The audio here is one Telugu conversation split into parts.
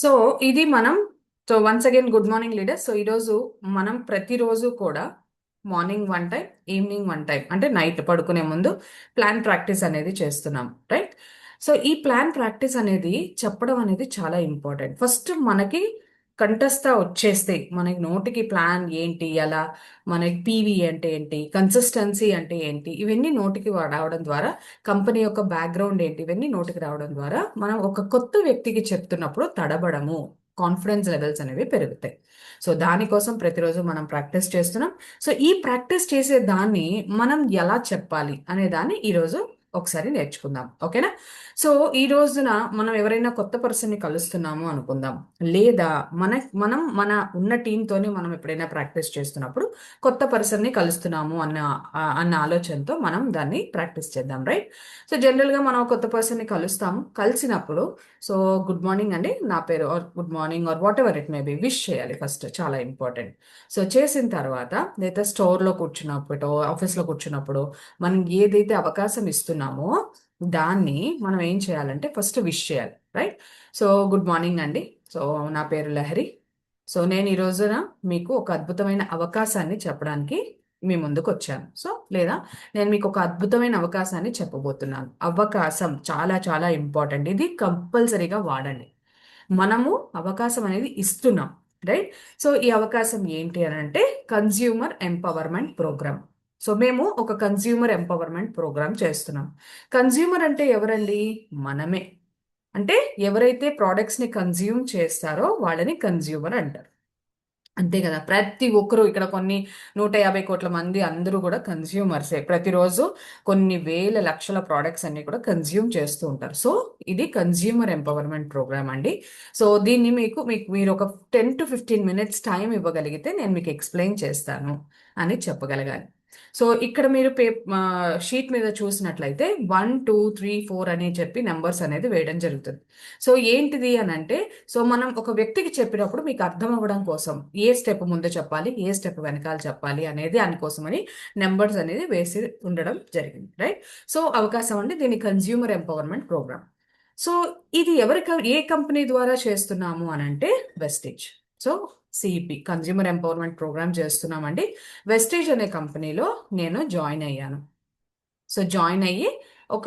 సో ఇది మనం so once again good morning leaders. So ఈరోజు మనం ప్రతిరోజు కూడా morning one time, evening one time, అంటే నైట్ పడుకునే ముందు ప్లాన్ ప్రాక్టీస్ అనేది చేస్తున్నాం, రైట్? సో ఈ ప్లాన్ ప్రాక్టీస్ అనేది చెప్పడం అనేది చాలా ఇంపార్టెంట్. ఫస్ట్ మనకి కంఠస్థ వచ్చేస్తే మనకి నోటికి ప్లాన్ ఏంటి, ఎలా మనకి పీవీ అంటే ఏంటి, కన్సిస్టెన్సీ అంటే ఏంటి, ఇవన్నీ నోటికి రావడం ద్వారా, కంపెనీ యొక్క బ్యాక్గ్రౌండ్ ఏంటి, ఇవన్నీ నోటికి రావడం ద్వారా మనం ఒక కొత్త వ్యక్తికి చెప్తున్నప్పుడు తడబడము, కాన్ఫిడెన్స్ లెవెల్స్ అనేవి పెరుగుతాయి. సో దానికోసం ప్రతిరోజు మనం ప్రాక్టీస్ చేస్తున్నాం. సో ఈ ప్రాక్టీస్ చేసే దాన్ని మనం ఎలా చెప్పాలి అనే దాన్ని ఈరోజు ఒకసారి నేర్చుకుందాం, ఓకేనా? సో ఈ రోజున మనం ఎవరైనా కొత్త పర్సన్ని కలుస్తున్నాము అనుకుందాం, లేదా మనం ఉన్న టీంతోనే మనం ఎప్పుడైనా ప్రాక్టీస్ చేస్తున్నప్పుడు కొత్త పర్సన్ని కలుస్తున్నాము అన్న ఆలోచనతో మనం దాన్ని ప్రాక్టీస్ చేద్దాం, రైట్? సో జనరల్గా మనం కొత్త పర్సన్ని కలుస్తాము. కలిసినప్పుడు సో గుడ్ మార్నింగ్ అండి, నా పేరు, or good morning, or whatever it may be, wish చేయాలి ఫస్ట్, చాలా ఇంపార్టెంట్. సో చేసిన తర్వాత లేదా స్టోర్లో కూర్చున్నప్పుడు, ఆఫీస్లో కూర్చున్నప్పుడు మనం ఏదైతే అవకాశం ఇస్తున్నామో దాన్ని మనం ఏం చేయాలంటే ఫస్ట్ విష్ చేయాలి, రైట్? సో గుడ్ మార్నింగ్ అండి, సో నా పేరు లహరి. సో నేను ఈ రోజున మీకు ఒక అద్భుతమైన అవకాశాన్ని చెప్పడానికి మీ ముందుకు వచ్చాను. సో లేదా నేను మీకు ఒక అద్భుతమైన అవకాశాన్ని చెప్పబోతున్నాను. అవకాశం చాలా చాలా ఇంపార్టెంట్, ఇది కంపల్సరీగా వాడండి. మనము అవకాశం అనేది ఇస్తున్నాం, రైట్? సో ఈ అవకాశం ఏంటి అని అంటే కన్జ్యూమర్ ఎంపవర్మెంట్ ప్రోగ్రామ్. సో మేము ఒక కన్జ్యూమర్ ఎంపవర్మెంట్ ప్రోగ్రామ్ చేస్తున్నాం. కన్జ్యూమర్ అంటే ఎవరండి? మనమే. అంటే ఎవరైతే ప్రోడక్ట్స్ ని కన్జ్యూమ్ చేస్తారో వాళ్ళని కన్జ్యూమర్ అంటారు. అంతే కదా, ప్రతి ఒక్కరూ ఇక్కడ కొన్ని 150 కోట్ల మంది అందరూ కూడా కన్స్యూమర్సే. ప్రతిరోజు కొన్ని వేల లక్షల ప్రోడక్ట్స్ అన్ని కూడా కన్స్యూమ్ చేస్తూ ఉంటారు. సో ఇది కన్స్యూమర్ ఎంపవర్మెంట్ ప్రోగ్రామ్ అండి. సో దీన్ని మీకు మీరు ఒక 10 to 15 minutes టైం ఇవ్వగలిగితే నేను మీకు ఎక్స్ప్లెయిన్ చేస్తాను అని చెప్పగలగాలి. సో ఇక్కడ మీరు షీట్ మీద చూసినట్లయితే 1 2 3 4 అని చెప్పి నెంబర్స్ అనేది వేయడం జరుగుతుంది. సో ఏంటిది అని అంటే, సో మనం ఒక వ్యక్తికి చెప్పినప్పుడు మీకు అర్థం అవ్వడం కోసం ఏ స్టెప్ ముందు చెప్పాలి, ఏ స్టెప్ వెనకాల చెప్పాలి అనేది దానికోసమని నెంబర్స్ అనేది వేసి ఉండడం జరిగింది, రైట్? సో అవకాశం అండి, దీని కన్జ్యూమర్ ఎంపవర్మెంట్ ప్రోగ్రామ్. సో ఇది ఏ కంపెనీ ద్వారా చేస్తున్నాము అని అంటే Vestige. So CEP consumer empowerment programme చేస్తున్నామండి. వెస్టేజ్ అనే కంపెనీలో నేను జాయిన్ అయ్యాను. సో జాయిన్ అయ్యి ఒక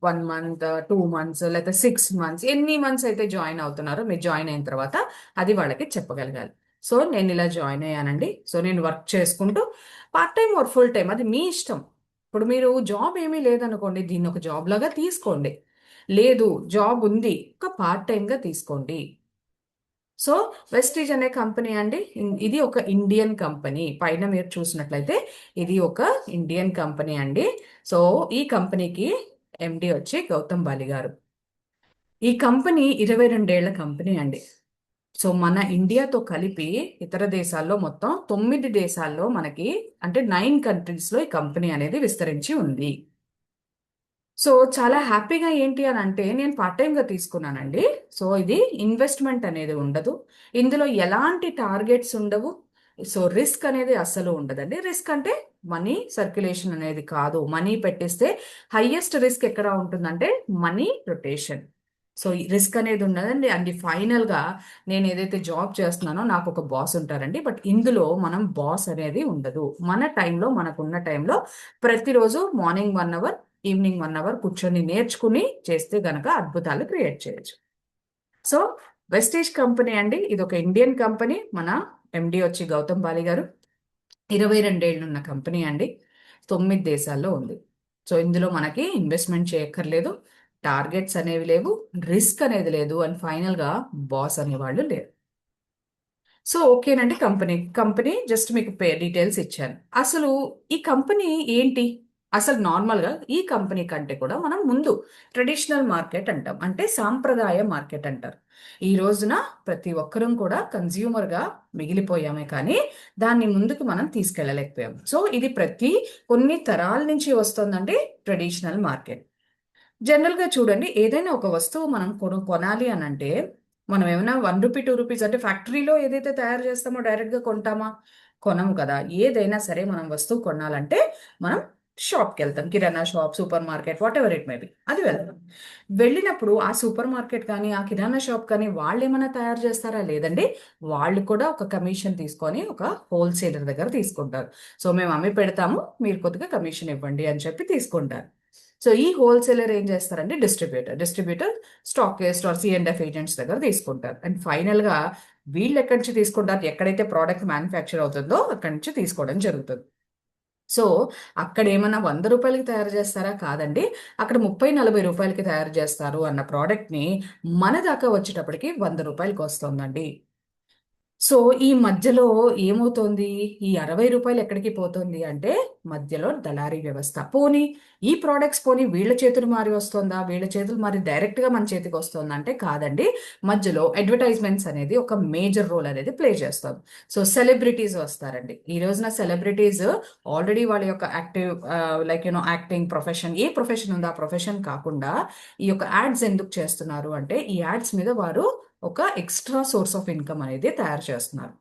1 month, 2 months, లేదా 6 months, ఎన్ని మంత్స్ అయితే జాయిన్ అవుతున్నారో మీరు జాయిన్ అయిన తర్వాత అది వాళ్ళకి చెప్పగలగాలి. సో నేను ఇలా జాయిన్ అయ్యానండి. సో నేను వర్క్ చేసుకుంటూ part time or full time అది మీ ఇష్టం. ఇప్పుడు మీరు జాబ్ ఏమీ లేదనుకోండి, దీన్ని ఒక జాబ్ లాగా తీసుకోండి. లేదు, జాబ్ ఉంది, ఒక పార్ట్ టైంగా తీసుకోండి. సో వెస్టీజ్ అనే కంపెనీ అండి, ఇది ఒక ఇండియన్ కంపెనీ. పైన మీరు చూసినట్లయితే ఇది ఒక ఇండియన్ కంపెనీ అండి. సో ఈ కంపెనీకి ఎండి వచ్చి గౌతమ్ బాలి గారు. ఈ కంపెనీ 22 ఏళ్ల కంపెనీ అండి. సో మన ఇండియాతో కలిపి ఇతర దేశాల్లో మొత్తం 9 దేశాల్లో మనకి, అంటే 9 కంట్రీస్లో ఈ కంపెనీ అనేది విస్తరించి ఉంది. సో చాలా హ్యాపీగా ఏంటి అని అంటే నేను పార్ట్ టైంగా తీసుకున్నానండి. సో ఇది ఇన్వెస్ట్మెంట్ అనేది ఉండదు, ఇందులో ఎలాంటి టార్గెట్స్ ఉండవు. సో రిస్క్ అనేది అస్సలు ఉండదండి. రిస్క్ అంటే మనీ సర్క్యులేషన్ అనేది కాదు. మనీ పెట్టిస్తే హైయెస్ట్ రిస్క్ ఎక్కడ ఉంటుందంటే మనీ రొటేషన్. సో రిస్క్ అనేది ఉండదండి. అండ్ ఫైనల్గా నేను ఏదైతే జాబ్ చేస్తున్నానో నాకు ఒక బాస్ ఉంటారండి. బట్ ఇందులో మనం బాస్ అనేది ఉండదు. మన టైంలో, మనకున్న టైంలో ప్రతిరోజు మార్నింగ్ 1 hour, ఈవినింగ్ 1 hour కూర్చొని నేర్చుకుని చేస్తే గనక అద్భుతాలు క్రియేట్ చేయొచ్చు. సో వెస్టేజ్ కంపెనీ అండి, ఇది ఒక ఇండియన్ కంపెనీ. మన ఎండి వచ్చి గౌతమ్ బాలి గారు. 22 ఏళ్ళు ఉన్న కంపెనీ అండి, 9 దేశాల్లో ఉంది. సో ఇందులో మనకి ఇన్వెస్ట్మెంట్ చేయక్కర్లేదు, టార్గెట్స్ అనేవి లేవు, రిస్క్ అనేది లేదు, అండ్ ఫైనల్గా బాస్ అనేవాళ్ళు లేరు. సో ఓకేనండి, కంపెనీ జస్ట్ మీకు డీటెయిల్స్ ఇచ్చాను. అసలు ఈ కంపెనీ ఏంటి? అసలు నార్మల్గా ఈ కంపెనీ కంటే కూడా మనం ముందు ట్రెడిషనల్ మార్కెట్ అంటాం, అంటే సాంప్రదాయ మార్కెట్ అంటారు. ఈ రోజున ప్రతి ఒక్కరం కూడా కన్జ్యూమర్గా మిగిలిపోయామే, కానీ దాన్ని ముందుకు మనం తీసుకెళ్ళలేకపోయాం. సో ఇది కొన్ని తరాల నుంచి వస్తుందండి ట్రెడిషనల్ మార్కెట్. జనరల్గా చూడండి, ఏదైనా ఒక వస్తువు మనం కొనాలి అని అంటే మనం ఏమైనా 1 రూపీ 2 రూపీస్ అంటే ఫ్యాక్టరీలో ఏదైతే తయారు చేస్తామో డైరెక్ట్గా కొంటామా? కొనము కదా. ఏదైనా సరే మనం వస్తువు కొనాలంటే మనం షాప్కి వెళ్తాం, కిరాణా shop, supermarket, whatever it may be, అది వెళ్తాం. వెళ్ళినప్పుడు ఆ సూపర్ మార్కెట్ కానీ ఆ కిరాణా షాప్ కానీ వాళ్ళు ఏమైనా తయారు చేస్తారా? లేదండి. వాళ్ళు కూడా ఒక కమిషన్ తీసుకొని ఒక హోల్సేలర్ దగ్గర తీసుకుంటారు. సో మేము అమ్మి పెడతాము, మీరు కొద్దిగా కమిషన్ ఇవ్వండి అని చెప్పి తీసుకుంటారు. సో ఈ హోల్సేలర్ ఏం చేస్తారంటే distributor stockist or CNF agents దగ్గర తీసుకుంటారు. అండ్ ఫైనల్ గా వీళ్ళు ఎక్కడి నుంచి తీసుకుంటారు? ఎక్కడైతే ప్రోడక్ట్ మ్యానుఫ్యాక్చర్ అవుతుందో అక్కడి నుంచి తీసుకోవడం జరుగుతుంది. సో అక్కడ ఏమన్నా 100 రూపాయలకి తయారు చేస్తారా? కాదండి. అక్కడ 30-40 రూపాయలకి తయారు చేస్తారు అన్న ప్రోడక్ట్ ని మన దాకా వచ్చేటప్పటికి 100 రూపాయలకి వస్తుందండి. సో ఈ మధ్యలో ఏమవుతోంది? ఈ 60 రూపాయలు ఎక్కడికి పోతుంది అంటే మధ్యలో దళారీ వ్యవస్థ. పోనీ ఈ ప్రోడక్ట్స్ పోనీ వీళ్ళ చేతులు మారి వస్తుందా? వీళ్ళ చేతులు మారి డైరెక్ట్ గా మన చేతికి వస్తుందా అంటే కాదండి. మధ్యలో అడ్వర్టైజ్మెంట్స్ అనేది ఒక మేజర్ రోల్ అనేది ప్లే చేస్తుంది. సో సెలబ్రిటీస్ వస్తారండి. ఈ రోజున సెలబ్రిటీస్ ఆల్రెడీ వాళ్ళ యొక్క యాక్టివ్ యాక్టింగ్ ప్రొఫెషన్, ఏ ప్రొఫెషన్ ఉందో ఆ ప్రొఫెషన్ కాకుండా ఈ యొక్క యాడ్స్ ఎందుకు చేస్తున్నారు అంటే ఈ యాడ్స్ మీద వారు ఒక ఎక్స్ట్రా సోర్స్ ఆఫ్ ఇన్కమ్ అనేది తయారు చేస్తున్నారు.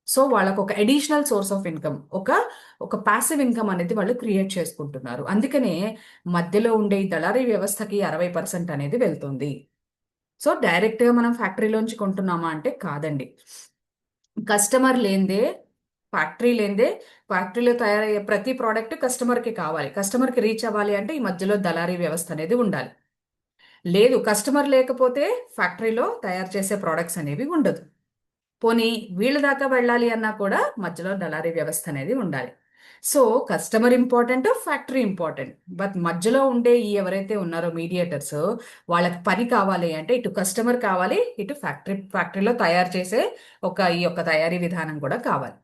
సో వాళ్ళకు ఒక అడిషనల్ సోర్స్ ఆఫ్ ఇన్కమ్, ఒక ఒక పాసివ్ ఇన్కమ్ అనేది వాళ్ళు క్రియేట్ చేసుకుంటున్నారు. అందుకనే మధ్యలో ఉండే ఈ దళారీ వ్యవస్థకి 60% అనేది వెళ్తుంది. సో డైరెక్ట్గా మనం ఫ్యాక్టరీలోంచి కొంటున్నామా అంటే కాదండి. కస్టమర్ లేనిదే, ఫ్యాక్టరీ లేనిదే, ఫ్యాక్టరీలో తయారయ్యే ప్రతి ప్రోడక్ట్ కస్టమర్కి కావాలి. కస్టమర్కి రీచ్ అవ్వాలి అంటే ఈ మధ్యలో దళారీ వ్యవస్థ అనేది ఉండాలి. లేదు, కస్టమర్ లేకపోతే ఫ్యాక్టరీలో తయారు చేసే ప్రోడక్ట్స్ అనేవి ఉండదు. పోనీ వీళ్ళ దాకా వెళ్ళాలి అన్నా కూడా మధ్యలో దళారీ వ్యవస్థ అనేది ఉండాలి. So customer important, factory important. But మధ్యలో ఉండే ఈ ఎవరైతే ఉన్నారో మీడియేటర్స్, వాళ్ళకి పని కావాలి అంటే ఇటు కస్టమర్ కావాలి, ఇటు ఫ్యాక్టరీలో తయారు చేసే ఈ యొక్క తయారీ విధానం కూడా కావాలి.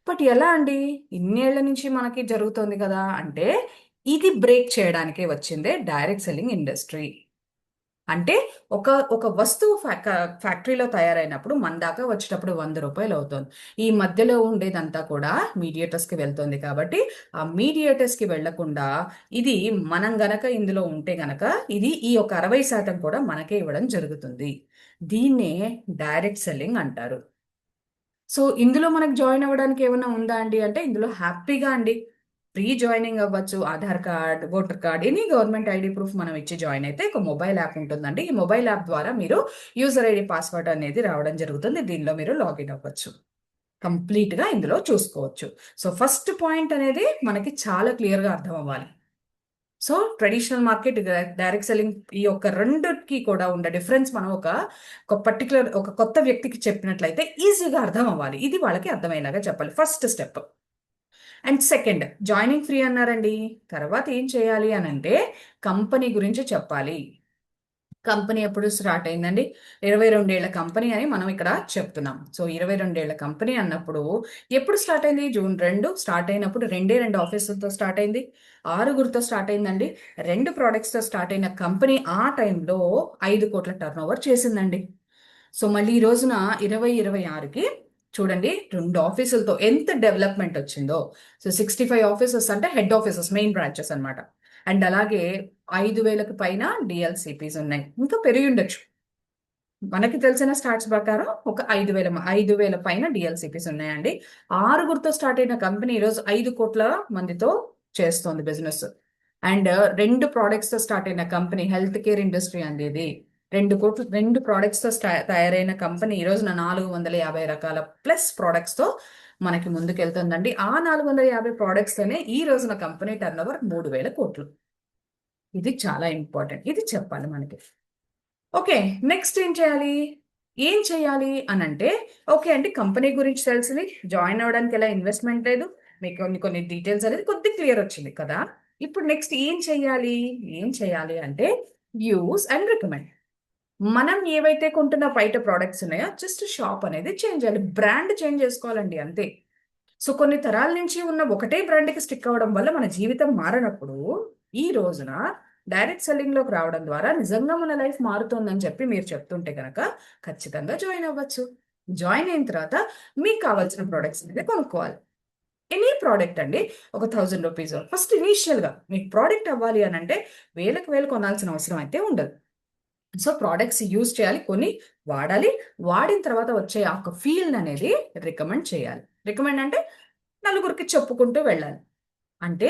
బట్ ఎలా అండి? ఇన్నేళ్ల నుంచి మనకి జరుగుతోంది కదా అంటే ఇది బ్రేక్ చేయడానికే వచ్చిందే డైరెక్ట్ సెల్లింగ్ ఇండస్ట్రీ. అంటే ఒక ఒక వస్తువు ఫ్యాక్టరీలో తయారైనప్పుడు మన దాకా వచ్చేటప్పుడు 100 రూపాయలు అవుతుంది. ఈ మధ్యలో ఉండేదంతా కూడా మీడియేటర్స్ కి వెళ్తుంది. కాబట్టి ఆ మీడియేటర్స్ కి వెళ్లకుండా ఇది మనం గనక ఇందులో ఉంటే గనక ఇది ఈ ఒక 60% కూడా మనకే ఇవ్వడం జరుగుతుంది. దీన్నే డైరెక్ట్ సెల్లింగ్ అంటారు. సో ఇందులో మనకు జాయిన్ అవ్వడానికి ఏమైనా ఉందా అండి అంటే ఇందులో హ్యాపీగా అండి ప్రీ జాయినింగ్ అవ్వచ్చు. Aadhaar card, voter card, any government ID proof మనం ఇచ్చి జాయిన్ అయితే ఒక మొబైల్ యాప్ ఉంటుందండి. ఈ మొబైల్ యాప్ ద్వారా మీరు యూజర్ ఐడి, పాస్వర్డ్ అనేది రావడం జరుగుతుంది. దీనిలో మీరు లాగిన్ అవ్వచ్చు. కంప్లీట్ గా ఇందులో చూసుకోవచ్చు. సో ఫస్ట్ పాయింట్ అనేది మనకి చాలా క్లియర్ గా అర్థం అవ్వాలి. So traditional market, direct selling, ఈ యొక్క రెండుకి కూడా ఉండే డిఫరెన్స్ మనం ఒక పర్టికులర్ ఒక కొత్త వ్యక్తికి చెప్పినట్లయితే ఈజీగా అర్థం అవ్వాలి. ఇది వాళ్ళకి అర్థమయ్యేలాగా చెప్పాలి, first step. And second, joining free అన్నారండి. తర్వాత ఏం చేయాలి అని అంటే కంపెనీ గురించి చెప్పాలి. కంపెనీ ఎప్పుడు స్టార్ట్ అయిందండి? 22 ఏళ్ల కంపెనీ అని మనం ఇక్కడ చెప్తున్నాం. సో 22 ఏళ్ల కంపెనీ అన్నప్పుడు ఎప్పుడు స్టార్ట్ అయింది? June 2 స్టార్ట్ అయినప్పుడు 2 ఆఫీసులతో స్టార్ట్ అయింది. 6 స్టార్ట్ అయిందండి. 2 ప్రోడక్ట్స్తో స్టార్ట్ అయిన కంపెనీ ఆ టైంలో 5 కోట్ల టర్నోవర్ చేసిందండి. సో మళ్ళీ ఈ రోజున 2026కి చూడండి 2 ఆఫీసులతో ఎంత డెవలప్మెంట్ వచ్చిందో. సో 65 ఆఫీసెస్ అంటే హెడ్ ఆఫీసెస్, మెయిన్ బ్రాంచెస్ అన్నమాట. అండ్ అలాగే 5,000కి పైన డిఎల్సిపిస్ ఉన్నాయి. ఇంకా పెరిగి ఉండొచ్చు. మనకి తెలిసిన స్టాట్స్ ప్రకారం ఒక 5,000 పైన డిఎల్సిపిస్ ఉన్నాయండి. 6 స్టార్ట్ అయిన కంపెనీ ఈరోజు 5 కోట్ల మందితో చేస్తోంది బిజినెస్. అండ్ 2 ప్రోడక్ట్స్ తో స్టార్ట్ అయిన కంపెనీ, హెల్త్ కేర్ ఇండస్ట్రీ అండి ఇది. 2 ప్రోడక్ట్స్ తో తయారైన కంపెనీ ఈ రోజున 450 రకాల ప్లస్ ప్రోడక్ట్స్ తో మనకి ముందుకెళ్తుందండి. ఆ 450 ప్రోడక్ట్స్ తోనే ఈ రోజున కంపెనీ టర్నోవర్ 3,000 కోట్లు. ఇది చాలా ఇంపార్టెంట్, ఇది చెప్పాలి మనకి. ఓకే, నెక్స్ట్ ఏం చేయాలి అని అంటే, ఓకే అండి కంపెనీ గురించి తెలిసింది, జాయిన్ అవ్వడానికి ఎలా ఇన్వెస్ట్మెంట్ లేదు, మీకు కొన్ని డీటెయిల్స్ అనేది కొద్దిగా క్లియర్ వచ్చింది కదా. ఇప్పుడు నెక్స్ట్ ఏం చేయాలి అంటే యూస్ అండ్ రికమెండ్. మనం ఏవైతే కొంటున్న బయట ప్రోడక్ట్స్ ఉన్నాయో జస్ట్ షాప్ అనేది చేంజ్ చేయాలి, బ్రాండ్ చేంజ్ చేసుకోవాలండి అంతే. సో కొన్ని తరాల నుంచి ఉన్న ఒకటే బ్రాండ్కి స్టిక్ అవ్వడం వల్ల మన జీవితం మారినప్పుడు ఈ రోజున డైరెక్ట్ సెల్లింగ్ లోకి రావడం ద్వారా నిజంగా మన లైఫ్ మారుతుందని చెప్పి మీరు చెప్తుంటే కనుక ఖచ్చితంగా జాయిన్ అవ్వచ్చు. జాయిన్ అయిన తర్వాత మీకు కావాల్సిన ప్రోడక్ట్స్ అనేది కొనుక్కోవాలి. ఎనీ ప్రోడక్ట్ అండి, ఒక 1000 రూపీస్ ఫస్ట్ ఇనీషియల్ గా మీకు ప్రోడక్ట్ అవ్వాలి అని అంటే వేలకు వేలు కొనాల్సిన అవసరం అయితే ఉండదు. సో ప్రోడక్ట్స్ యూజ్ చేయాలి, కొని వాడాలి. వాడిన తర్వాత వచ్చే ఆ ఒక ఫీల్ అనేది రికమెండ్ చేయాలి. రికమెండ్ అంటే నలుగురికి చెప్పుకుంటూ వెళ్ళాలి. అంటే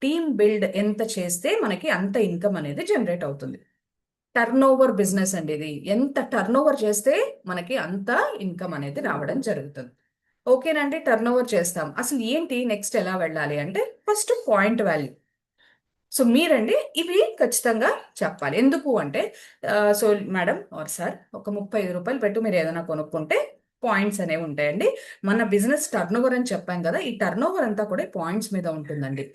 టీమ్ బిల్డ్ ఎంత చేస్తే మనకి అంత ఇన్కమ్ అనేది జనరేట్ అవుతుంది. టర్న్ ఓవర్ బిజినెస్ అండి ఇది. ఎంత టర్న్ ఓవర్ చేస్తే మనకి అంత ఇన్కమ్ అనేది రావడం జరుగుతుంది. ఓకేనండి, టర్న్ ఓవర్ చేస్తాం. అసలు ఏంటి నెక్స్ట్ ఎలా వెళ్ళాలి అంటే ఫస్ట్ పాయింట్ వాల్యూ. సో మీరండి ఇవి ఖచ్చితంగా చెప్పాలి. ఎందుకు అంటే సో మేడం ఆర్ సార్, ఒక 35 రూపాయలు పెట్టు మీరు ఏదైనా కొనుక్కుంటే పాయింట్స్ అనేవి ఉంటాయండి. మన బిజినెస్ టర్న్ ఓవర్ అని చెప్పాం కదా, ఈ టర్న్ ఓవర్ అంతా కూడా పాయింట్స్ మీద ఉంటుందండి.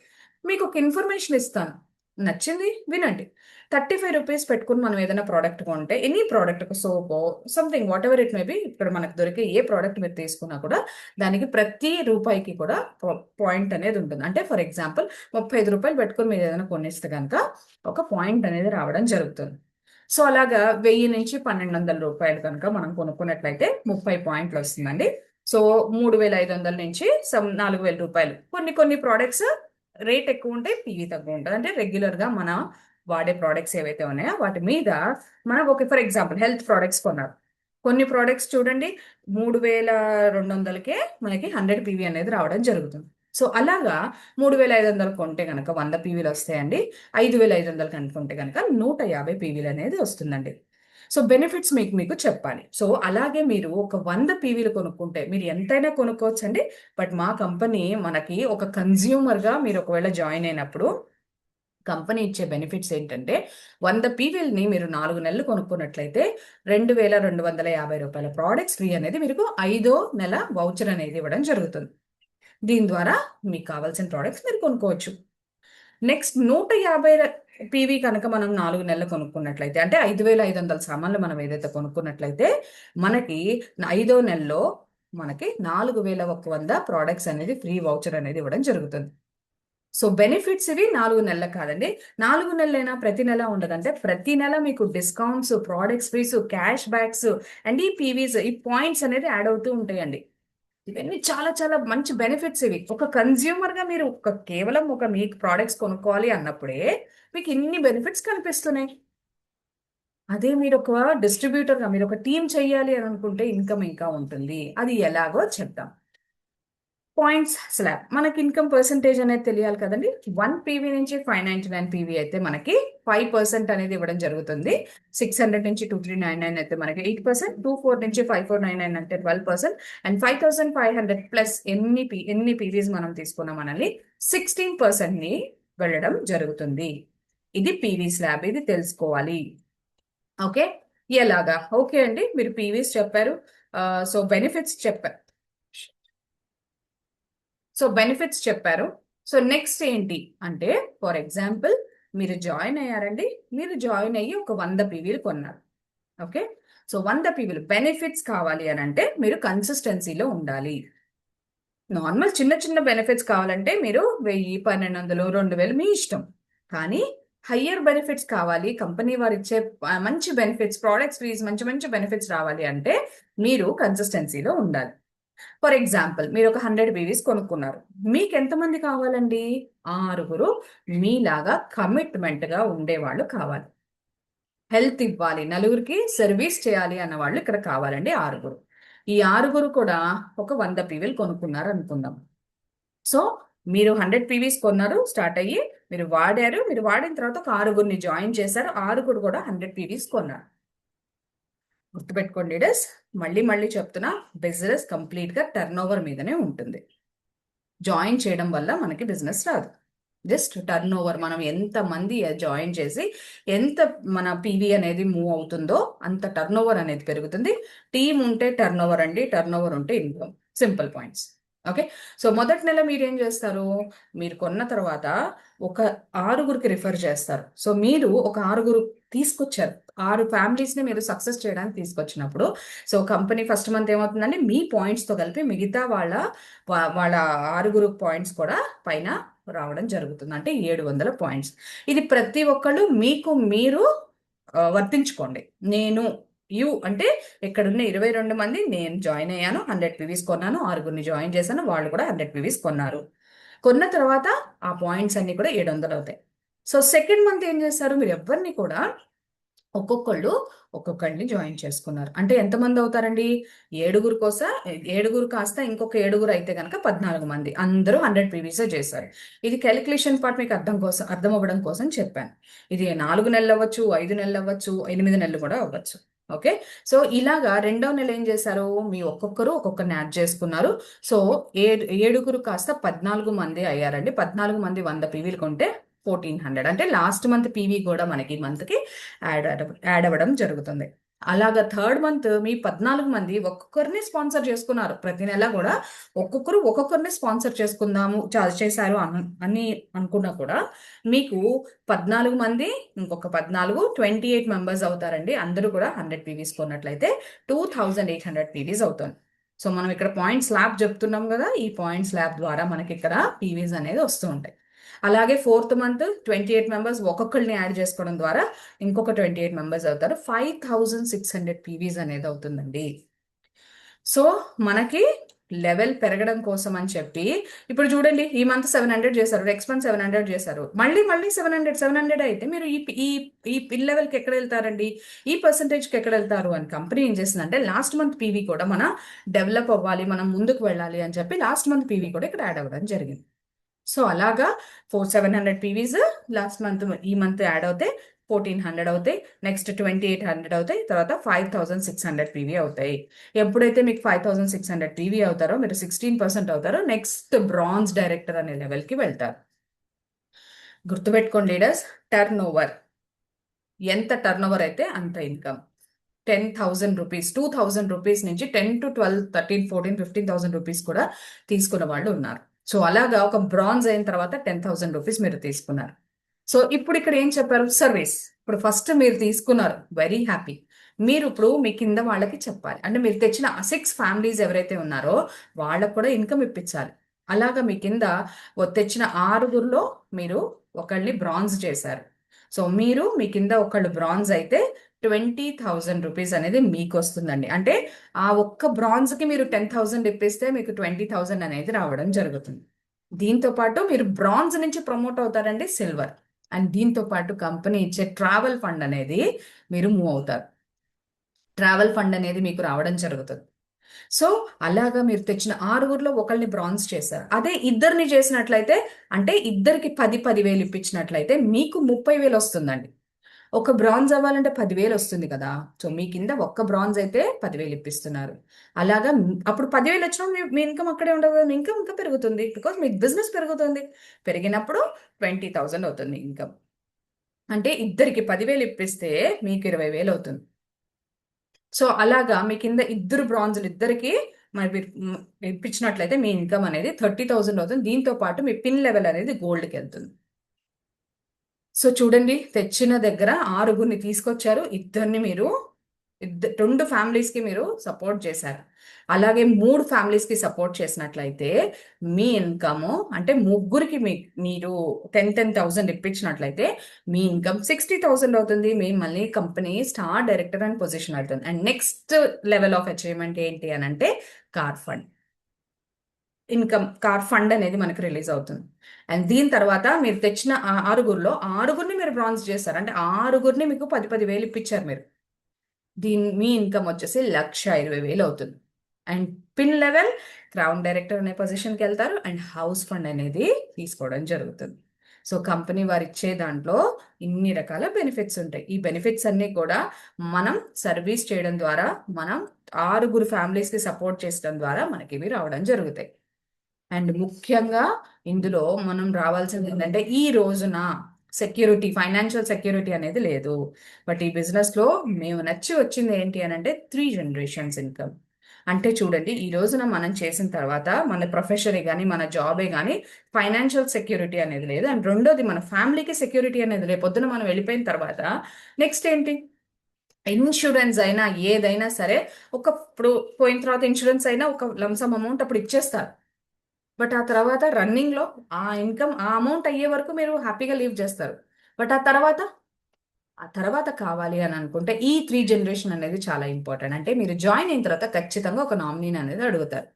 మీకు ఒక ఇన్ఫర్మేషన్ ఇస్తాను, నచ్చింది వినండి. 35 రూపీస్ పెట్టుకుని మనం ఏదైనా ప్రోడక్ట్ కొంటే, ఎనీ ప్రోడక్ట్, ఒక సోపో something whatever it may be, ఇక్కడ మనకు దొరికే ఏ ప్రోడక్ట్ మీరు తీసుకున్నా కూడా దానికి ప్రతి రూపాయికి కూడా పాయింట్ అనేది ఉంటుంది. అంటే ఫర్ ఎగ్జాంపుల్ 35 రూపాయలు పెట్టుకుని మీరు ఏదైనా కొనిస్తే కనుక ఒక పాయింట్ అనేది రావడం జరుగుతుంది. సో అలాగా 1000 నుంచి 1200 రూపాయలు కనుక మనం కొనుక్కున్నట్లయితే 30 పాయింట్లు వస్తుందండి. సో 3500 నుంచి 4000 రూపాయలు. కొన్ని కొన్ని ప్రోడక్ట్స్ రేట్ ఎక్కువ ఉంటే పీవీ తక్కువ ఉంటుంది. అంటే రెగ్యులర్ గా మన వాడే ప్రోడక్ట్స్ ఏవైతే ఉన్నాయో వాటి మీద మనం ఒక ఫర్ ఎగ్జాంపుల్ హెల్త్ ప్రోడక్ట్స్ కొన్నారు. కొన్ని ప్రోడక్ట్స్ చూడండి 3200కే మనకి 100 పీవీ అనేది రావడం జరుగుతుంది. సో అలాగా 3500 కొంటే కనుక 100 పీవీలు వస్తాయండి. 5500 కనుక్కుంటే కనుక 150 పీవీలు అనేది వస్తుందండి. సో బెనిఫిట్స్ మీకు చెప్పాలి. సో అలాగే మీరు ఒక 100 పీవీలు కొనుక్కుంటే మీరు ఎంతైనా కొనుక్కోవచ్చు అండి. బట్ మా కంపెనీ మనకి ఒక కన్జ్యూమర్ గా మీరు ఒకవేళ జాయిన్ అయినప్పుడు కంపెనీ ఇచ్చే బెనిఫిట్స్ ఏంటంటే 100 పీవీలని మీరు 4 నెలలు కొనుక్కున్నట్లయితే 2250 రూపాయల ప్రోడక్ట్స్ ఫ్రీ అనేది మీకు 5వ నెల వౌచర్ అనేది ఇవ్వడం జరుగుతుంది. దీని ద్వారా మీకు కావాల్సిన ప్రోడక్ట్స్ మీరు కొనుక్కోవచ్చు. నెక్స్ట్ 150 పీవీ కనుక మనం 4 నెలలు కొనుక్కున్నట్లయితే, అంటే 5500 సామాన్లు మనం ఏదైతే కొనుక్కున్నట్లయితే మనకి 5వ నెలలో మనకి 4100 ప్రోడక్ట్స్ అనేది ఫ్రీ వౌచర్ అనేది ఇవ్వడం జరుగుతుంది. సో బెనిఫిట్స్ ఇవి 4 నెలలు కాదండి. 4 నెలలైనా ప్రతి నెల ఉండదంటే ప్రతి నెల మీకు discounts, products frees, cash backs and ఈ పీవీస్, ఈ పాయింట్స్ అనేది యాడ్ అవుతూ ఉంటాయండి. ఇవన్నీ చాలా చాలా మంచి బెనిఫిట్స్ ఇవి. ఒక కన్జ్యూమర్ గా మీరు కేవలం ఒక మీకు ప్రోడక్ట్స్ కొనుక్కోవాలి అన్నప్పుడే మీకు ఇన్ని బెనిఫిట్స్ కనిపిస్తున్నాయి. అదే మీరు ఒక డిస్ట్రిబ్యూటర్ గా మీరు ఒక టీం చెయ్యాలి అని అనుకుంటే ఇన్కమ్ ఇంకా ఉంటుంది. అది ఎలాగో చెప్తాం. పాయింట్స్ స్లాబ్, మనకి ఇన్కమ్ పర్సంటేజ్ అనేది తెలియాలి కదండి. 1 పీవీ నుంచి 599 పీవీ అయితే మనకి 5% అనేది ఇవ్వడం జరుగుతుంది. 600 నుంచి 2399 అయితే మనకి 8%, 24 నుంచి 5499 అంటే 12%, అండ్ 5500 ప్లస్ ఎన్ని పీవీస్ మనం తీసుకున్నాం మనల్ని 16% ని వెళ్ళడం జరుగుతుంది. ఇది పీవీ స్లాబ్, ఇది తెలుసుకోవాలి. ఓకే, ఎలాగా? ఓకే అండి, మీరు పీవీస్ చెప్పారు. సో బెనిఫిట్స్ చెప్పారు. సో నెక్స్ట్ ఏంటి అంటే, ఫర్ ఎగ్జాంపుల్ మీరు జాయిన్ అయ్యారండి. మీరు జాయిన్ అయ్యి ఒక 100 పీవీలు కొన్నారు. ఓకే, సో 100 పీవీలు బెనిఫిట్స్ కావాలి అని అంటే మీరు కన్సిస్టెన్సీలో ఉండాలి. నార్మల్ చిన్న చిన్న బెనిఫిట్స్ కావాలంటే మీరు 1000, 1200, 2000 మీ ఇష్టం. కానీ హయ్యర్ బెనిఫిట్స్ కావాలి, కంపెనీ వారు ఇచ్చే మంచి బెనిఫిట్స్, ప్రోడక్ట్స్ ఫ్రీస్, మంచి మంచి బెనిఫిట్స్ రావాలి అంటే మీరు కన్సిస్టెన్సీలో ఉండాలి. ఫర్ ఎగ్జాంపుల్ మీరు ఒక 100 పీవీస్ కొనుక్కున్నారు. మీకు ఎంతమంది కావాలండి? 6 మీలాగా కమిట్మెంట్ గా ఉండేవాళ్ళు కావాలి. హెల్త్ ఇవ్వాలి, నలుగురికి సర్వీస్ చేయాలి అన్న వాళ్ళు ఇక్కడ కావాలండి 6. ఈ 6 కూడా ఒక 100 పీవీలు కొనుక్కున్నారు అనుకుందాం. సో మీరు 100 పీవీస్ కొన్నారు, స్టార్ట్ అయ్యి మీరు వాడారు. మీరు వాడిన తర్వాత ఒక 6 జాయిన్ చేశారు. 6 కూడా 100 పీవీస్ కొన్నారు. గుర్తుపెట్టుకోండి లీడర్స్, మళ్ళీ మళ్ళీ చెప్తున్నా, బిజినెస్ కంప్లీట్ గా టర్న్ ఓవర్ మీదనే ఉంటుంది. జాయిన్ చేయడం వల్ల మనకి బిజినెస్ రాదు. జస్ట్ టర్న్ ఓవర్, మనం ఎంత మంది జాయిన్ చేసి ఎంత మన పీవీ అనేది మూవ్ అవుతుందో అంత టర్న్ ఓవర్ అనేది పెరుగుతుంది. టీం ఉంటే టర్న్ ఓవర్ అండి, టర్న్ ఓవర్ ఉంటే income. Simple points. Okay, so మొదటి నెల మీరు ఏం చేస్తారు? మీరు కొన్న తర్వాత ఒక 6కి రిఫర్ చేస్తారు. సో మీరు ఒక 6 తీసుకొచ్చారు, 6 ఫ్యామిలీస్ ని మీరు సక్సెస్ చేయడానికి తీసుకొచ్చినప్పుడు, సో కంపెనీ ఫస్ట్ మంత్ ఏమవుతుందంటే మీ పాయింట్స్ తో కలిపి మిగతా వాళ్ళ వాళ్ళ 6 పాయింట్స్ కూడా పైన రావడం జరుగుతుంది. అంటే 700 పాయింట్స్. ఇది ప్రతి ఒక్కళ్ళు మీకు మీరు వర్తించుకోండి. నేను అంటే ఇక్కడున్న 22 మంది నేను జాయిన్ అయ్యాను, 100 పీవీస్ కొన్నాను, 6 జాయిన్ చేశాను, వాళ్ళు కూడా 100 పీవీస్ కొన్నారు. కొన్న తర్వాత ఆ పాయింట్స్ అన్ని కూడా 700 అవుతాయి. సో సెకండ్ మంత్ ఏం చేస్తారు? మీరు ఎవరిని కూడా ఒక్కొక్కళ్ళు ఒక్కొక్కళ్ళని జాయిన్ చేసుకున్నారు. అంటే ఎంతమంది అవుతారండి? ఏడుగురు కాస్త ఇంకొక ఏడుగురు అయితే కనుక 14 మంది, అందరూ 100 పీవీసే చేశారు. ఇది క్యాలిక్యులేషన్ పార్ట్ మీకు అర్థం అవ్వడం కోసం చెప్పాను. ఇది 4 నెలలు అవ్వచ్చు, 5 నెలలు అవ్వచ్చు, 8 నెలలు కూడా అవ్వచ్చు. ఓకే. సో ఇలాగా రెండో నెల ఏం చేశారు? మీ ఒక్కొక్కరు ఒక్కొక్కరిని యాడ్ చేసుకున్నారు. సో ఏడుగురు కాస్త 14 మంది అయ్యారండి. 14 మంది 100 పీవీలు కొంటే 1400. అంటే లాస్ట్ మంత్ పీవీ కూడా మనకి మంత్ కి యాడ్ అవ్వడం జరుగుతుంది. అలాగా థర్డ్ మంత్ మీ 14 మంది ఒక్కొక్కరిని స్పాన్సర్ చేసుకున్నారు. ప్రతి నెల కూడా ఒక్కొక్కరిని స్పాన్సర్ చేసుకుందాము చేశారు అని అనుకున్నా కూడా మీకు 14 మంది ఇంకొక 14 28 మెంబర్స్ అవుతారండి. అందరూ కూడా 100 పీవీస్ కొన్నట్లయితే 2800 పీవీస్ అవుతుంది. సో మనం ఇక్కడ పాయింట్ స్లాబ్ చెప్తున్నాం కదా, ఈ పాయింట్ స్లాబ్ ద్వారా మనకి ఇక్కడ పీవీస్ అనేది వస్తూ ఉంటాయి. అలాగే ఫోర్త్ మంత్ 28 మెంబర్స్ ఒక్కొక్కరిని యాడ్ చేసుకోవడం ద్వారా ఇంకొక 28 మెంబర్స్ అవుతారు. 5600 పీవీస్ అనేది అవుతుందండి. సో మనకి లెవెల్ పెరగడం కోసం అని చెప్పి ఇప్పుడు చూడండి, ఈ మంత్ 700 చేశారు, నెక్స్ట్ మంత్ 700 చేశారు, మళ్ళీ 700 అయితే మీరు ఈ ఈ ఈ పిల్ లెవెల్కి ఎక్కడ వెళ్తారండి? ఈ పర్సంటేజ్కి ఎక్కడ వెళ్తారు అని కంపెనీ ఏం చేసిందంటే లాస్ట్ మంత్ పీవీ కూడా మన డెవలప్ అవ్వాలి, మనం ముందుకు వెళ్ళాలి అని చెప్పి లాస్ట్ మంత్ పీవీ కూడా ఇక్కడ యాడ్ అవ్వడం జరిగింది. సో అలాగా 700 పీవీస్ లాస్ట్ మంత్ ఈ మంత్ యాడ్ అవుతాయి, 1400 అవుతాయి, నెక్స్ట్ 2800 అవుతాయి, తర్వాత 5600 పీవీ అవుతాయి. ఎప్పుడైతే మీకు 5600 పీవీ అవుతారో మీరు 16% అవుతారో నెక్స్ట్ బ్రాంజ్ డైరెక్టర్ అనే లెవెల్కి వెళ్తారు. గుర్తుపెట్టుకోండి లీడర్స్, టర్న్ ఓవర్ ఎంత టర్న్ ఓవర్ అయితే అంత ఇన్కమ్. 10,000 రూపీస్, 2,000 రూపీస్ నుంచి 10 to 12, 13, 14, 15,000 రూపీస్ కూడా తీసుకున్న వాళ్ళు ఉన్నారు. సో అలాగా ఒక బ్రాంజ్ అయిన తర్వాత 10,000 రూపీస్ మీరు తీసుకున్నారు. సో ఇప్పుడు ఇక్కడ ఏం చెప్పారు? సర్వీస్. ఇప్పుడు ఫస్ట్ మీరు తీసుకున్నారు, వెరీ హ్యాపీ. మీరు ఇప్పుడు మీ కింద వాళ్ళకి చెప్పాలి. అంటే మీరు తెచ్చిన 6 ఫ్యామిలీస్ ఎవరైతే ఉన్నారో వాళ్ళకు కూడా ఇన్కమ్ ఇప్పించాలి. అలాగా మీ కింద తెచ్చిన 6గురిలో మీరు ఒకళ్ళని బ్రాంజ్ చేశారు. సో మీరు మీ కింద ఒకళ్ళు బ్రాంజ్ అయితే 20,000 రూపీస్ అనేది మీకు వస్తుందండి. అంటే ఆ ఒక్క బ్రాంజ్ కి మీరు 10,000 ఇప్పిస్తే మీకు 20,000 అనేది రావడం జరుగుతుంది. దీంతో పాటు మీరు బ్రాంజ్ నుంచి ప్రమోట్ అవుతారండి సిల్వర్. అండ్ దీంతో పాటు కంపెనీ ఇచ్చే ట్రావెల్ ఫండ్ అనేది మీరు మూవ్ అవుతారు. ట్రావెల్ ఫండ్ అనేది మీకు రావడం జరుగుతుంది. సో అలాగా మీరు తెచ్చిన 6గురిలో ఒకళ్ళని బ్రాంజ్ చేశారు. అదే ఇద్దరిని చేసినట్లయితే, అంటే ఇద్దరికి 10,000 ఇప్పించినట్లయితే మీకు 30,000 వస్తుందండి. ఒక బ్రాంజ్ అవ్వాలంటే 10,000 వస్తుంది కదా. సో మీ కింద ఒక్క బ్రాంజ్ అయితే 10,000 ఇప్పిస్తున్నారు. అలాగా అప్పుడు 10,000 వచ్చినప్పుడు మీ ఇన్కమ్ అక్కడే ఉండదు కదా, మీ ఇన్కమ్ ఇంకా పెరుగుతుంది. బికాస్ మీ బిజినెస్ పెరుగుతుంది. పెరిగినప్పుడు 20,000 అవుతుంది ఇన్కమ్. అంటే ఇద్దరికి 10,000 ఇప్పిస్తే మీకు 20,000 అవుతుంది. సో అలాగా మీ కింద ఇద్దరు బ్రాంజులు ఇద్దరికి మరి మీరు ఇప్పించినట్లయితే మీ ఇన్కమ్ అనేది 30,000 అవుతుంది. దీంతో పాటు మీ పిన్ లెవెల్ అనేది గోల్డ్కి వెళ్తుంది. సో చూడండి, తెచ్చిన దగ్గర 6గురిని తీసుకొచ్చారు, ఇద్దరిని మీరు 2 ఫ్యామిలీస్ కి మీరు సపోర్ట్ చేశారు. అలాగే 3 ఫ్యామిలీస్ కి సపోర్ట్ చేసినట్లయితే మీ ఇన్కమ్ అంటే ముగ్గురికి మీరు 10,000 ఇప్పించినట్లయితే మీ ఇన్కమ్ 60,000 అవుతుంది. మీ మళ్ళీ company star director and position అవుతుంది. And next level of achievement ఏంటి అని అంటే కార్ ఫండ్ కార్ ఫండ్ అనేది మనకు రిలీజ్ అవుతుంది. అండ్ దీని తర్వాత మీరు తెచ్చిన 6గురిని మీరు బ్రాంజ్ చేస్తారు. అంటే 6గురిని మీకు 10,000 ఇప్పించారు మీరు. మీ ఇన్కమ్ వచ్చేసి 1,20,000 అవుతుంది. And pin level crown director అనే పొజిషన్కి వెళ్తారు. అండ్ హౌస్ ఫండ్ అనేది తీసుకోవడం జరుగుతుంది. సో కంపెనీ వారు ఇచ్చే దాంట్లో ఇన్ని రకాల బెనిఫిట్స్ ఉంటాయి. ఈ బెనిఫిట్స్ అన్ని కూడా మనం సర్వీస్ చేయడం ద్వారా, మనం 6గురు ఫ్యామిలీస్కి సపోర్ట్ చేయడం ద్వారా మనకి ఇవి రావడం జరుగుతాయి. అండ్ ముఖ్యంగా ఇందులో మనం రావాల్సింది ఏంటంటే ఈ రోజున సెక్యూరిటీ, ఫైనాన్షియల్ సెక్యూరిటీ అనేది లేదు. బట్ ఈ బిజినెస్ లో మేము నచ్చి వచ్చింది ఏంటి అని అంటే 3 జనరేషన్స్ ఇన్కమ్. అంటే చూడండి, ఈ రోజున మనం చేసిన తర్వాత మన ప్రొఫెషనే కానీ మన జాబే కానీ ఫైనాన్షియల్ సెక్యూరిటీ అనేది లేదు. అండ్ రెండోది మన ఫ్యామిలీకి సెక్యూరిటీ అనేది లేదు. పొద్దున మనం వెళ్ళిపోయిన తర్వాత నెక్స్ట్ ఏంటి? ఇన్సూరెన్స్ అయినా ఏదైనా సరే, ఇప్పుడు పోయిన తర్వాత ఇన్సూరెన్స్ అయినా ఒక లంసమ్ అమౌంట్ అప్పుడు ఇచ్చేస్తారు. బట్ ఆ తర్వాత రన్నింగ్ లో ఆ ఇన్కమ్ ఆ అమౌంట్ అయ్యే వరకు మీరు హ్యాపీగా లీవ్ చేస్తారు. బట్ ఆ తర్వాత కావాలి అని అనుకుంటే ఈ 3 జనరేషన్ అనేది చాలా ఇంపార్టెంట్. అంటే మీరు జాయిన్ అయిన తర్వాత ఖచ్చితంగా ఒక నామినీ అనేది అడుగుతారు.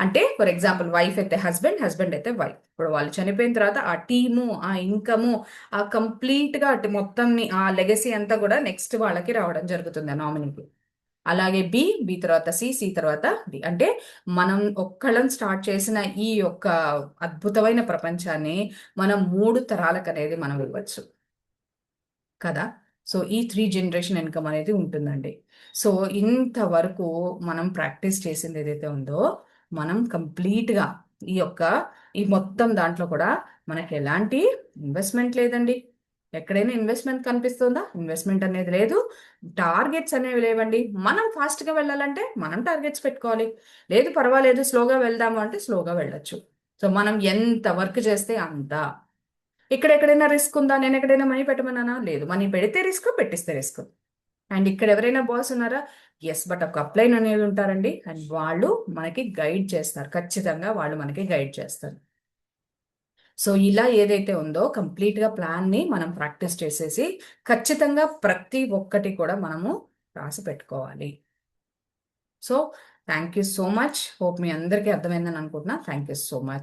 అంటే ఫర్ ఎగ్జాంపుల్ వైఫ్ అయితే హస్బెండ్, హస్బెండ్ అయితే వైఫ్. ఇప్పుడు వాళ్ళు చనిపోయిన తర్వాత ఆ టీము, ఆ ఇన్కము, ఆ కంప్లీట్ గా అటు మొత్తం ఆ లెగసీ అంతా కూడా నెక్స్ట్ వాళ్ళకి రావడం జరుగుతుంది ఆ నామినీకి. అలాగే బి తర్వాత సి తర్వాత డి. అంటే మనం ఒక్కళ్ళం స్టార్ట్ చేసిన ఈ యొక్క అద్భుతమైన ప్రపంచాన్ని మనం 3 తరాలకు అనేది మనం ఇవ్వచ్చు కదా. సో ఈ 3 జనరేషన్ ఇన్కమ్ అనేది ఉంటుందండి. సో ఇంతవరకు మనం ప్రాక్టీస్ చేసింది ఏదైతే ఉందో, మనం కంప్లీట్గా ఈ యొక్క ఈ మొత్తం దాంట్లో కూడా మనకి ఎలాంటి ఇన్వెస్ట్మెంట్ లేదండి. ఎక్కడైనా ఇన్వెస్ట్మెంట్ కనిపిస్తుందా? ఇన్వెస్ట్మెంట్ అనేది లేదు. టార్గెట్స్ అనేవి లేవండి. మనం ఫాస్ట్గా వెళ్ళాలంటే మనం టార్గెట్స్ పెట్టుకోవాలి. లేదు పర్వాలేదు స్లోగా వెళ్దాము అంటే స్లోగా వెళ్ళొచ్చు. సో మనం ఎంత వర్క్ చేస్తే అంత. ఇక్కడ ఎక్కడైనా రిస్క్ ఉందా? నేను ఎక్కడైనా మనీ పెట్టమన్నానా? లేదు. మనీ పెడితే రిస్క్, పెట్టిస్తే రిస్క్. అండ్ ఇక్కడ ఎవరైనా బాస్ ఉన్నారా? ఎస్. బట్ ఒక అప్లైన్ అనేది ఉంటారండి. అండ్ వాళ్ళు మనకి గైడ్ చేస్తారు. ఖచ్చితంగా వాళ్ళు మనకి గైడ్ చేస్తారు. సో ఇలా ఏదైతే ఉందో కంప్లీట్ గా ప్లాన్ ని మనం ప్రాక్టీస్ చేసేసి ఖచ్చితంగా ప్రతి ఒక్కటి కూడా మనము రాసి పెట్టుకోవాలి. So thank you so much. Hope మీ అందరికీ అర్థమైందని అనుకుంటున్నా. Thank you so much.